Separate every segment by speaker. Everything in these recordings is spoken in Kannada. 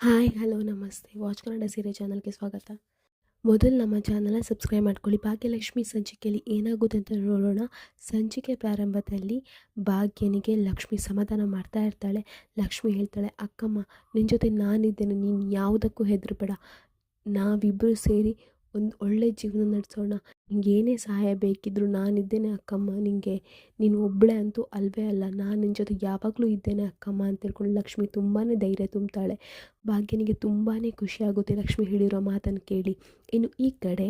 Speaker 1: ಹಾಯ್ ಹಲೋ ನಮಸ್ತೆ ವಾಚ್ ಕನ್ನಡ ಸೀರೆ ಚಾನಲ್ಗೆ ಸ್ವಾಗತ. ಮೊದಲು ನಮ್ಮ ಚಾನಲ್ನ ಸಬ್ಸ್ಕ್ರೈಬ್ ಮಾಡ್ಕೊಳ್ಳಿ. ಭಾಗ್ಯಲಕ್ಷ್ಮಿ ಸಂಚಿಕೆಯಲ್ಲಿ ಏನಾಗುತ್ತೆ ಅಂತ ನೋಡೋಣ. ಸಂಚಿಕೆ ಪ್ರಾರಂಭದಲ್ಲಿ ಭಾಗ್ಯನಿಗೆ ಲಕ್ಷ್ಮಿ ಸಮಾಧಾನ ಮಾಡ್ತಾ ಇರ್ತಾಳೆ. ಲಕ್ಷ್ಮಿ ಹೇಳ್ತಾಳೆ, ಅಕ್ಕಮ್ಮ ನಿನ್ನ ಜೊತೆ ನಾನಿದ್ದೇನೆ, ನೀನು ಯಾವುದಕ್ಕೂ ಹೆದರಬೇಡ, ನಾವಿಬ್ಬರು ಸೇರಿ ಒಂದು ಒಳ್ಳೆ ಜೀವನ ನಡೆಸೋಣ, ನಿಂಗೆ ಏನೇ ಸಹಾಯ ಬೇಕಿದ್ದರೂ ನಾನಿದ್ದೇನೆ ಅಕ್ಕಮ್ಮ, ನಿನಗೆ ನೀನು ಒಬ್ಬಳೇ ಅಂತೂ ಅಲ್ವೇ ಅಲ್ಲ, ನಾನು ನಿನ್ನ ಜೊತೆ ಯಾವಾಗಲೂ ಇದ್ದೇನೆ ಅಕ್ಕಮ್ಮ ಅಂತ ಹೇಳ್ಕೊಂಡು ಲಕ್ಷ್ಮಿ ತುಂಬಾ ಧೈರ್ಯ ತುಂಬ್ತಾಳೆ. ಭಾಗ್ಯನಿಗೆ ತುಂಬಾ ಖುಷಿಯಾಗುತ್ತೆ ಲಕ್ಷ್ಮಿ ಹೇಳಿರೋ ಮಾತನ್ನು ಕೇಳಿ. ಇನ್ನು ಈ ಕಡೆ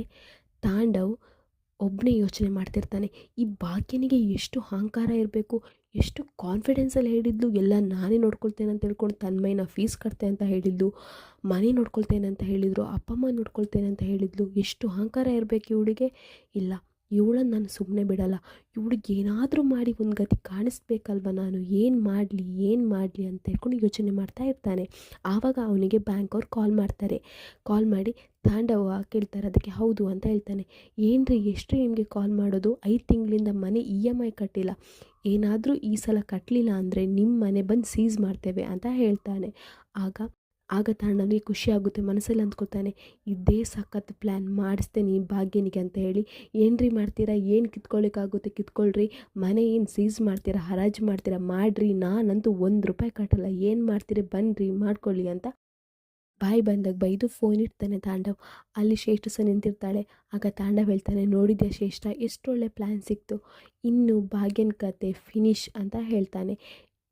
Speaker 1: ತಾಂಡವ್ ಒಬ್ಬನೇ ಯೋಚನೆ ಮಾಡ್ತಿರ್ತಾನೆ. ಈ ಭಾಗ್ಯನಿಗೆ ಎಷ್ಟು ಅಹಂಕಾರ ಇರಬೇಕು, ಎಷ್ಟು ಕಾನ್ಫಿಡೆನ್ಸಲ್ಲಿ ಹೇಳಿದ್ಲು, ಎಲ್ಲ ನಾನೇ ನೋಡ್ಕೊಳ್ತೇನೆ ಅಂತ ಹೇಳ್ಕೊಂಡು ತನ್ಮಯ್ಯನ ಫೀಸ್ ಕಟ್ತೆ ಅಂತ ಹೇಳಿದ್ಲು, ಮನೆ ನೋಡ್ಕೊಳ್ತೇನೆ ಅಂತ ಹೇಳಿದರು, ಅಪ್ಪ ಅಮ್ಮ ನೋಡ್ಕೊಳ್ತೇನೆ ಅಂತ ಹೇಳಿದ್ಲು. ಎಷ್ಟು ಅಹಂಕಾರ ಇರಬೇಕು ಇವಳಿಗೆ. ಇಲ್ಲ, ಇವಳನ್ನು ನಾನು ಸುಮ್ಮನೆ ಬಿಡಲ್ಲ, ಇವಳಿಗೆ ಏನಾದರೂ ಮಾಡಿ ಒಂದು ಗತಿ ಕಾಣಿಸ್ಬೇಕಲ್ವ, ನಾನು ಏನು ಮಾಡಲಿ ಅಂತ ಹೇಳ್ಕೊಂಡು ಯೋಚನೆ ಮಾಡ್ತಾ ಇರ್ತಾನೆ. ಆವಾಗ ಅವನಿಗೆ ಬ್ಯಾಂಕ್ ಅವ್ರು ಕಾಲ್ ಮಾಡ್ತಾರೆ. ಕಾಲ್ ಮಾಡಿ ತಾಂಡವ ಕೇಳ್ತಾರೆ. ಅದಕ್ಕೆ ಹೌದು ಅಂತ ಹೇಳ್ತಾನೆ. ಏನು ರೀ, ಎಷ್ಟು ನಿಮಗೆ ಕಾಲ್ ಮಾಡೋದು, 5 ತಿಂಗಳಿಂದ ಮನೆ EMI ಕಟ್ಟಿಲ್ಲ, ಏನಾದರೂ ಈ ಸಲ ಕಟ್ಟಲಿಲ್ಲ ಅಂದರೆ ನಿಮ್ಮ ಮನೆ ಬಂದು ಸೀಸ್ ಮಾಡ್ತೇವೆ ಅಂತ ಹೇಳ್ತಾನೆ. ಆಗ ಆಗ ತಾಂಡವನಿಗೆ ಖುಷಿಯಾಗುತ್ತೆ, ಮನಸ್ಸಲ್ಲಿ ಅಂದ್ಕೊಳ್ತಾನೆ, ಇದೇ ಸಖತ್ ಪ್ಲ್ಯಾನ್ ಮಾಡಿಸ್ತೇನೆ ಈ ಭಾಗ್ಯನಿಗೆ ಅಂತ ಹೇಳಿ. ಏನ್ರಿ ಮಾಡ್ತೀರಾ, ಏನು ಕಿತ್ಕೊಳ್ಳಿಕ್ಕಾಗುತ್ತೆ ಕಿತ್ಕೊಳ್ರಿ, ಮನೆ ಏನು ಸೀಸ್ ಮಾಡ್ತೀರಾ, ಹರಾಜು ಮಾಡ್ತೀರಾ ಮಾಡಿರಿ, ನಾನಂತೂ ₹1 ಕಟ್ಟಲ್ಲ, ಏನು ಮಾಡ್ತೀರಿ ಬನ್ನಿರಿ ಮಾಡ್ಕೊಳ್ಳಿ ಅಂತ ಬಾಯಿ ಬಂದಾಗ ಬೈದು ಫೋನ್ ಇಡ್ತಾನೆ ತಾಂಡವ್. ಅಲ್ಲಿ ಶ್ರೇಷ್ಠ ಸಹ ನಿಂತಿರ್ತಾಳೆ. ಆಗ ತಾಂಡವ್ ಹೇಳ್ತಾನೆ, ನೋಡಿದ್ಯಾ ಶ್ರೇಷ್ಠ, ಎಷ್ಟೊಳ್ಳೆ ಪ್ಲ್ಯಾನ್ ಸಿಕ್ತು, ಇನ್ನು ಭಾಗ್ಯನ ಕತೆ ಫಿನಿಶ್ ಅಂತ ಹೇಳ್ತಾನೆ.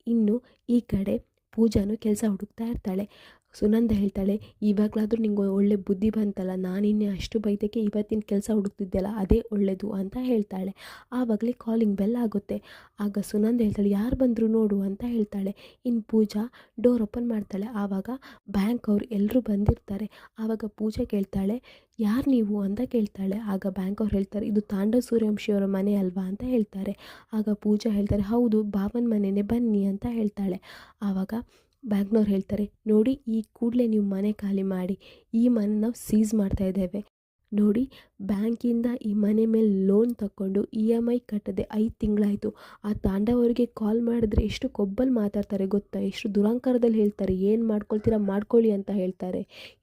Speaker 1: ಇನ್ನು ಈ ಕಡೆ ಪೂಜಾನು ಕೆಲಸ ಹುಡುಕ್ತಾ ಇರ್ತಾಳೆ. ಸುನಂದ ಹೇಳ್ತಾಳೆ, ಇವಾಗಲಾದರೂ ನಿಂಗೆ ಒಳ್ಳೆ ಬುದ್ಧಿ ಬಂತಲ್ಲ, ನಾನಿನ್ನೆ ಅಷ್ಟು ಬೈದಕ್ಕೆ ಇವತ್ತಿನ ಕೆಲಸ ಹುಡುಕ್ತಿದ್ದೆಲ್ಲ ಅದೇ ಒಳ್ಳೆಯದು ಅಂತ ಹೇಳ್ತಾಳೆ. ಆವಾಗಲೇ ಕಾಲಿಂಗ್ ಬೆಲ್ ಆಗುತ್ತೆ. ಆಗ ಸುನಂದ ಹೇಳ್ತಾಳೆ, ಯಾರು ಬಂದರು ನೋಡು ಅಂತ ಹೇಳ್ತಾಳೆ. ಇನ್ನು ಪೂಜಾ ಡೋರ್ ಓಪನ್ ಮಾಡ್ತಾಳೆ. ಆವಾಗ ಬ್ಯಾಂಕ್ ಅವ್ರು ಎಲ್ಲರೂ ಬಂದಿರ್ತಾರೆ. ಆವಾಗ ಪೂಜಾ ಕೇಳ್ತಾಳೆ, ಯಾರು ನೀವು ಅಂತ ಕೇಳ್ತಾಳೆ. ಆಗ ಬ್ಯಾಂಕ್ ಅವ್ರು ಹೇಳ್ತಾರೆ, ಇದು ತಾಂಡವ್ ಸೂರ್ಯವಂಶಿಯವರ ಮನೆ ಅಲ್ವಾ ಅಂತ ಹೇಳ್ತಾರೆ. ಆಗ ಪೂಜಾ ಹೇಳ್ತಾರೆ, ಹೌದು ಭಾವನ ಮನೆಯೇ, ಬನ್ನಿ ಅಂತ ಹೇಳ್ತಾಳೆ. ಆವಾಗ ಬ್ಯಾಂಕ್ನವ್ರು ಹೇಳ್ತಾರೆ, ನೋಡಿ ಈ ಕೂಡಲೇ ನೀವು ಮನೆ ಖಾಲಿ ಮಾಡಿ, ಈ ಮನೆ ನಾವು ಸೀಸ್ ಮಾಡ್ತಾ ಇದ್ದೇವೆ, ನೋಡಿ ಬ್ಯಾಂಕಿಂದ ಈ ಮನೆ ಮೇಲೆ ಲೋನ್ ತಗೊಂಡು EMI ಕಟ್ಟದೆ 5 ತಿಂಗಳಾಯಿತು. ಆ ತಾಂಡವರಿಗೆ ಕಾಲ್ ಮಾಡಿದ್ರೆ ಎಷ್ಟು ಕೊಬ್ಬಲ್ಲಿ ಮಾತಾಡ್ತಾರೆ ಗೊತ್ತಾ, ಎಷ್ಟು ದುರಂಕಾರದಲ್ಲಿ ಹೇಳ್ತಾರೆ, ಏನು ಮಾಡ್ಕೊಳ್ತೀರಾ ಮಾಡ್ಕೊಳ್ಳಿ ಅಂತ ಹೇಳ್ತಾರೆ,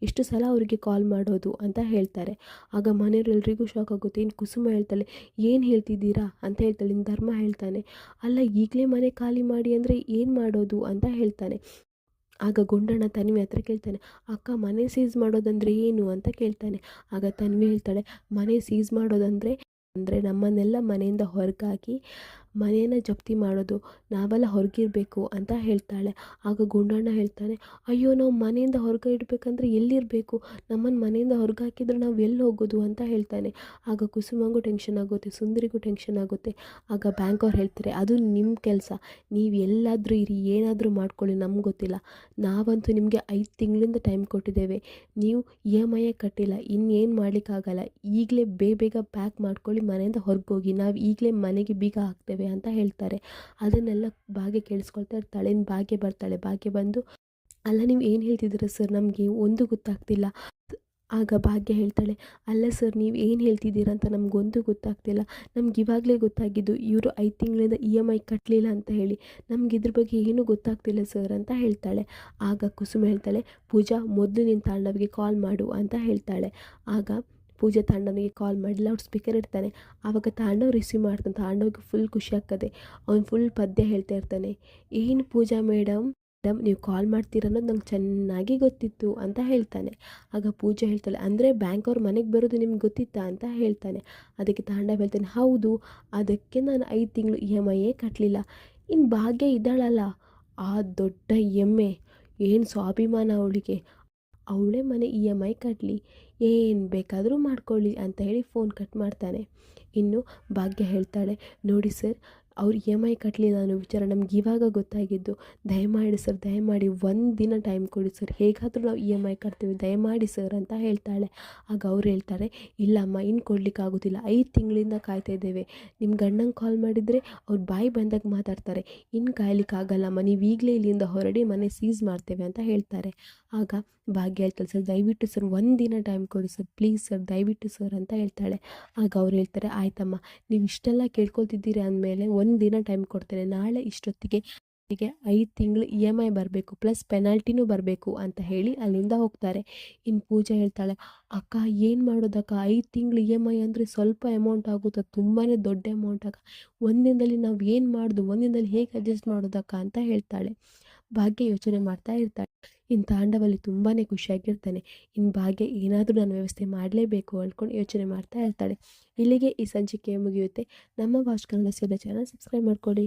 Speaker 1: ಎಷ್ಟು ಸಲ ಅವರಿಗೆ ಕಾಲ್ ಮಾಡೋದು ಅಂತ ಹೇಳ್ತಾರೆ. ಆಗ ಮನೆಯವರೆಲ್ರಿಗೂ ಶಾಕ್ ಆಗುತ್ತೆ. ಇನ್ನು ಕುಸುಮ ಹೇಳ್ತಾಳೆ, ಏನು ಹೇಳ್ತಿದ್ದೀರಾ ಅಂತ ಹೇಳ್ತಾಳೆ. ಇನ್ನು ಧರ್ಮ ಹೇಳ್ತಾನೆ, ಅಲ್ಲ ಈಗಲೇ ಮನೆ ಖಾಲಿ ಮಾಡಿ ಅಂದರೆ ಏನು ಮಾಡೋದು ಅಂತ ಹೇಳ್ತಾನೆ. ಆಗ ಗುಂಡಣ್ಣ ತನ್ವಿ ಹತ್ರ ಕೇಳ್ತಾನೆ, ಅಕ್ಕ ಮನೆ ಸೀಸ್ ಮಾಡೋದಂದರೆ ಏನು ಅಂತ ಕೇಳ್ತಾನೆ. ಆಗ ತನ್ವಿ ಹೇಳ್ತಾಳೆ, ಮನೆ ಸೀಸ್ ಮಾಡೋದಂದರೆ ನಮ್ಮನ್ನೆಲ್ಲ ಮನೆಯಿಂದ ಹೊರಗಾಗಿ ಮನೆಯನ್ನು ಜಪ್ತಿ ಮಾಡೋದು, ನಾವೆಲ್ಲ ಹೊರಗಿರಬೇಕು ಅಂತ ಹೇಳ್ತಾಳೆ. ಆಗ ಗುಂಡಣ್ಣ ಹೇಳ್ತಾನೆ, ಅಯ್ಯೋ ನಾವು ಮನೆಯಿಂದ ಹೊರಗೆ ಇಡಬೇಕಂದ್ರೆ ಎಲ್ಲಿರಬೇಕು, ನಮ್ಮನ್ನು ಮನೆಯಿಂದ ಹೊರಗೆ ಹಾಕಿದರೆ ನಾವು ಎಲ್ಲಿ ಹೋಗೋದು ಅಂತ ಹೇಳ್ತಾನೆ. ಆಗ ಕುಸುಮಂಗೂ ಟೆನ್ಷನ್ ಆಗುತ್ತೆ, ಸುಂದರಿಗೂ ಟೆನ್ಷನ್ ಆಗುತ್ತೆ. ಆಗ ಬ್ಯಾಂಕ್ ಅವ್ರು ಹೇಳ್ತಾರೆ, ಅದು ನಿಮ್ಮ ಕೆಲಸ, ನೀವು ಎಲ್ಲಾದರೂ ಇರಿ, ಏನಾದರೂ ಮಾಡ್ಕೊಳ್ಳಿ, ನಮ್ಗೆ ಗೊತ್ತಿಲ್ಲ, ನಾವಂತೂ ನಿಮಗೆ 5 ತಿಂಗಳಿಂದ ಟೈಮ್ ಕೊಟ್ಟಿದ್ದೇವೆ, ನೀವು EMI ಕಟ್ಟಿಲ್ಲ, ಇನ್ನೇನು ಮಾಡಲಿಕ್ಕಾಗಲ್ಲ, ಈಗಲೇ ಬೇಗ ಪ್ಯಾಕ್ ಮಾಡ್ಕೊಳ್ಳಿ, ಮನೆಯಿಂದ ಹೊರಗೋಗಿ, ನಾವು ಈಗಲೇ ಮನೆಗೆ ಬೀಗ ಹಾಕ್ತೇವೆ ಅಂತ ಹೇಳ್ತಾರೆ. ಅದನ್ನೆಲ್ಲ ಭಾಗ್ಯ ಕೇಳಿಸ್ಕೊಳ್ತಾ ಇರ್ತಾಳೆ. ಭಾಗ್ಯ ಬರ್ತಾಳೆ. ಭಾಗ್ಯ ಬಂದು, ಅಲ್ಲ ನೀವು ಏನು ಹೇಳ್ತಿದ್ದೀರಾ ಸರ್, ನಮಗೆ ಒಂದು ಗೊತ್ತಾಗ್ತಿಲ್ಲ. ಆಗ ಭಾಗ್ಯ ಹೇಳ್ತಾಳೆ, ಅಲ್ಲ ಸರ್ ನೀವು ಏನು ಹೇಳ್ತಿದ್ದೀರಾ ಅಂತ ನಮಗೊಂದು ಗೊತ್ತಾಗ್ತಿಲ್ಲ, ನಮ್ಗೆ ಇವಾಗಲೇ ಗೊತ್ತಾಗಿದ್ದು ಇವರು 5 ತಿಂಗಳಿಂದ EMI ಕಟ್ಟಲಿಲ್ಲ ಅಂತ ಹೇಳಿ, ನಮ್ಗೆ ಇದ್ರ ಬಗ್ಗೆ ಏನೂ ಗೊತ್ತಾಗ್ತಿಲ್ಲ ಸರ್ ಅಂತ ಹೇಳ್ತಾಳೆ. ಆಗ ಕುಸುಮ ಹೇಳ್ತಾಳೆ, ಪೂಜಾ ಮೊದಲು ನಿನ್ನ ತಾಂಡವಿಗೆ ಕಾಲ್ ಮಾಡು ಅಂತ ಹೇಳ್ತಾಳೆ. ಆಗ ಪೂಜೆ ತಾಂಡವನಿಗೆ ಕಾಲ್ ಮಾಡಿ ಲೌಡ್ ಸ್ಪೀಕರ್ ಇಡ್ತಾನೆ. ಆವಾಗ ತಾಂಡವ್ ರಿಸೀವ್ ಮಾಡ್ತಾನೆ. ತಾಂಡವ್ಗೆ ಫುಲ್ ಖುಷಿ ಆಗ್ತದೆ. ಅವ್ನು ಫುಲ್ ಪದ್ಯ ಹೇಳ್ತಾ ಇರ್ತಾನೆ, ಏನು ಪೂಜಾ ಮೇಡಮ್ ನೀವು ಕಾಲ್ ಮಾಡ್ತೀರ ಅನ್ನೋದು ನಂಗೆ ಚೆನ್ನಾಗಿ ಗೊತ್ತಿತ್ತು ಅಂತ ಹೇಳ್ತಾನೆ. ಆಗ ಪೂಜೆ ಹೇಳ್ತಾಳೆ, ಅಂದರೆ ಬ್ಯಾಂಕ್ ಅವ್ರ ಮನೆಗೆ ಬರೋದು ನಿಮ್ಗೆ ಗೊತ್ತಿತ್ತಾ ಅಂತ ಹೇಳ್ತಾನೆ. ಅದಕ್ಕೆ ತಾಂಡವ್ ಹೇಳ್ತಾನೆ, ಹೌದು, ಅದಕ್ಕೆ ನಾನು 5 ತಿಂಗಳು EMI ಕಟ್ಟಲಿಲ್ಲ. ಇನ್ನು ಭಾಗ್ಯ ಇದ್ದಾಳಲ್ಲ, ಆ ದೊಡ್ಡ ಎಮ್ಮೆ, ಏನು ಸ್ವಾಭಿಮಾನ ಅವಳಿಗೆ, ಅವಳೇ ಮನೆ EMI ಕಟ್ಟಲಿ, ಏನು ಬೇಕಾದರೂ ಮಾಡ್ಕೊಳ್ಳಿ ಅಂತ ಹೇಳಿ ಫೋನ್ ಕಟ್ ಮಾಡ್ತಾನೆ. ಇನ್ನು ಭಾಗ್ಯ ಹೇಳ್ತಾಳೆ, ನೋಡಿ ಸರ್, ಅವ್ರು EMI ಕಟ್ಟಲಿಲ್ಲ ಅನ್ನೋ ವಿಚಾರ ನಮ್ಗೆ ಇವಾಗ ಗೊತ್ತಾಗಿದ್ದು, ದಯಮಾಡಿ ಸರ್, ದಯಮಾಡಿ 1 ದಿನ ಟೈಮ್ ಕೊಡಿ ಸರ್, ಹೇಗಾದರೂ ನಾವು EMI ಕಟ್ತೀವಿ, ದಯಮಾಡಿ ಸರ್ ಅಂತ ಹೇಳ್ತಾಳೆ. ಆಗ ಅವ್ರು ಹೇಳ್ತಾರೆ, ಇಲ್ಲಮ್ಮ ಇನ್ನು ಕೊಡಲಿಕ್ಕಾಗೋದಿಲ್ಲ, 5 ತಿಂಗಳಿಂದ ಕಾಯ್ತಾ ಇದ್ದೇವೆ, ನಿಮ್ಮ ಗಂಡಂಗೆ ಕಾಲ್ ಮಾಡಿದರೆ ಅವ್ರು ಬಾಯಿ ಬಂದಾಗ ಮಾತಾಡ್ತಾರೆ, ಇನ್ನು ಕಾಯ್ಲಿಕ್ಕಾಗಲ್ಲಮ್ಮ, ನೀವು ಈಗಲೇ ಇಲ್ಲಿಂದ ಹೊರಡಿ, ಮನೆ ಸೀಸ್ ಮಾಡ್ತೇವೆ ಅಂತ ಹೇಳ್ತಾರೆ. ಆಗ ಭಾಗ್ಯ ಹೇಳ್ತಾಳೆ, ಸರ್ ದಯವಿಟ್ಟು ಸರ್ 1 ದಿನ ಟೈಮ್ ಕೊಡಿ ಸರ್, ಪ್ಲೀಸ್ ಸರ್, ದಯವಿಟ್ಟು ಸರ್ ಅಂತ ಹೇಳ್ತಾಳೆ. ಆಗ ಅವ್ರು ಹೇಳ್ತಾರೆ, ಆಯ್ತಮ್ಮ ನೀವು ಇಷ್ಟೆಲ್ಲ ಕೇಳ್ಕೊಳ್ತಿದ್ದೀರಿ ಅಂದಮೇಲೆ 1 ದಿನ ಟೈಮ್ ಕೊಡ್ತೇನೆ, ನಾಳೆ ಇಷ್ಟೊತ್ತಿಗೆ ಹೀಗೆ 5 ತಿಂಗಳು EMI ಬರಬೇಕು ಪ್ಲಸ್ ಪೆನಾಲ್ಟಿನೂ ಬರಬೇಕು ಅಂತ ಹೇಳಿ ಅಲ್ಲಿಂದ ಹೋಗ್ತಾರೆ. ಇನ್ನು ಪೂಜಾ ಹೇಳ್ತಾಳೆ, ಅಕ್ಕ ಏನು ಮಾಡೋದಕ್ಕ, 5 ತಿಂಗಳು EMI ಅಂದರೆ ಸ್ವಲ್ಪ ಅಮೌಂಟ್ ಆಗುತ್ತಾ, ತುಂಬಾ ದೊಡ್ಡ ಅಮೌಂಟ್ ಅಕ್ಕ, ಒಂದಿನದಲ್ಲಿ ನಾವು ಏನು ಮಾಡೋದು, ಒಂದಿನದಲ್ಲಿ ಹೇಗೆ ಅಡ್ಜಸ್ಟ್ ಮಾಡೋದಕ್ಕ ಅಂತ ಹೇಳ್ತಾಳೆ. ಭಾಗ್ಯ ಯೋಚನೆ ಮಾಡ್ತಾ ಇರ್ತಾಳೆ. ಇನ್ನು ತಾಂಡವಲ್ಲಿ ತುಂಬಾ ಖುಷಿಯಾಗಿರ್ತಾನೆ. ಇನ್ನು ಭಾಗ್ಯ ಏನಾದರೂ ನಾನು ವ್ಯವಸ್ಥೆ ಮಾಡಲೇಬೇಕು ಅಂದ್ಕೊಂಡು ಯೋಚನೆ ಮಾಡ್ತಾ ಇರ್ತಾಳೆ. ಇಲ್ಲಿಗೆ ಈ ಸಂಚಿಕೆ ಮುಗಿಯುತ್ತೆ. ನಮ್ಮ ವಾಚ್ ಕನ್ನಡ ಚಾನಲ್ ಸಬ್ಸ್ಕ್ರೈಬ್ ಮಾಡ್ಕೊಳ್ಳಿ.